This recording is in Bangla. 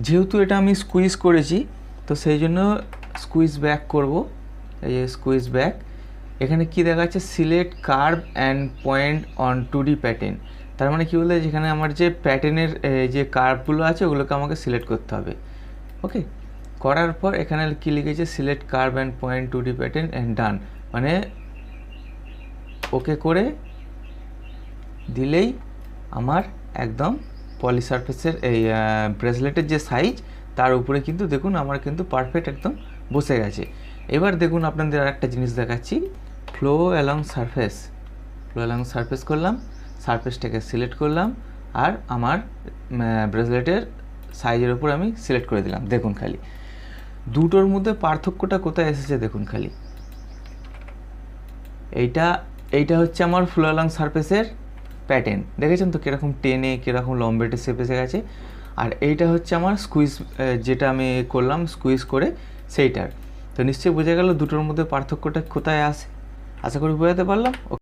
যেহেতু এটা আমি স্কুইজ করেছি তো সেই জন্য স্কুইজ ব্যাক করব। এই যে স্কুইজ ব্যাক, এখানে কি দেখাচ্ছে select curve and point on 2D pattern. তার মানে কী বলতে, যেখানে আমার যে প্যাটার্নের যে কার্ভগুলো আছে ওগুলোকে আমাকে সিলেক্ট করতে হবে। ওকে, করার পর এখানে কি লিখেছে select curve and point 2D pattern and done, মানে ওকে করে দিলেই আমার একদম পলি সারফেসের এই ব্রেসলেটের যে সাইজ তার উপরে কিন্তু দেখুন আমার কিন্তু পারফেক্ট একদম বসে গেছে। এবার দেখুন আপনাদের আর একটা জিনিস দেখাচ্ছি, flow along surface. Flow along surface করলাম, সারফেসটাকে সিলেক্ট করলাম আর আমার ব্রেসলেটের সাইজের উপর আমি সিলেক্ট করে দিলাম। দেখুন খালি দুটোর মধ্যে পার্থক্যটা কোথায় এসেছে দেখুন খালি। এইটা হচ্ছে আমার ফ্লো অ্যালং সারফেসের প্যাটার্ন, দেখেছেন তো কীরকম টেনে কীরকম লম্বেটে শেপ এসে গেছে। আর এইটা হচ্ছে আমার স্কুইজ, যেটা আমি করলাম স্কুইজ করে সেইটার। তো নিশ্চয়ই বোঝা গেল দুটোর মধ্যে পার্থক্যটা কোথায় আসে। আশা করি বোঝাতে পারলাম।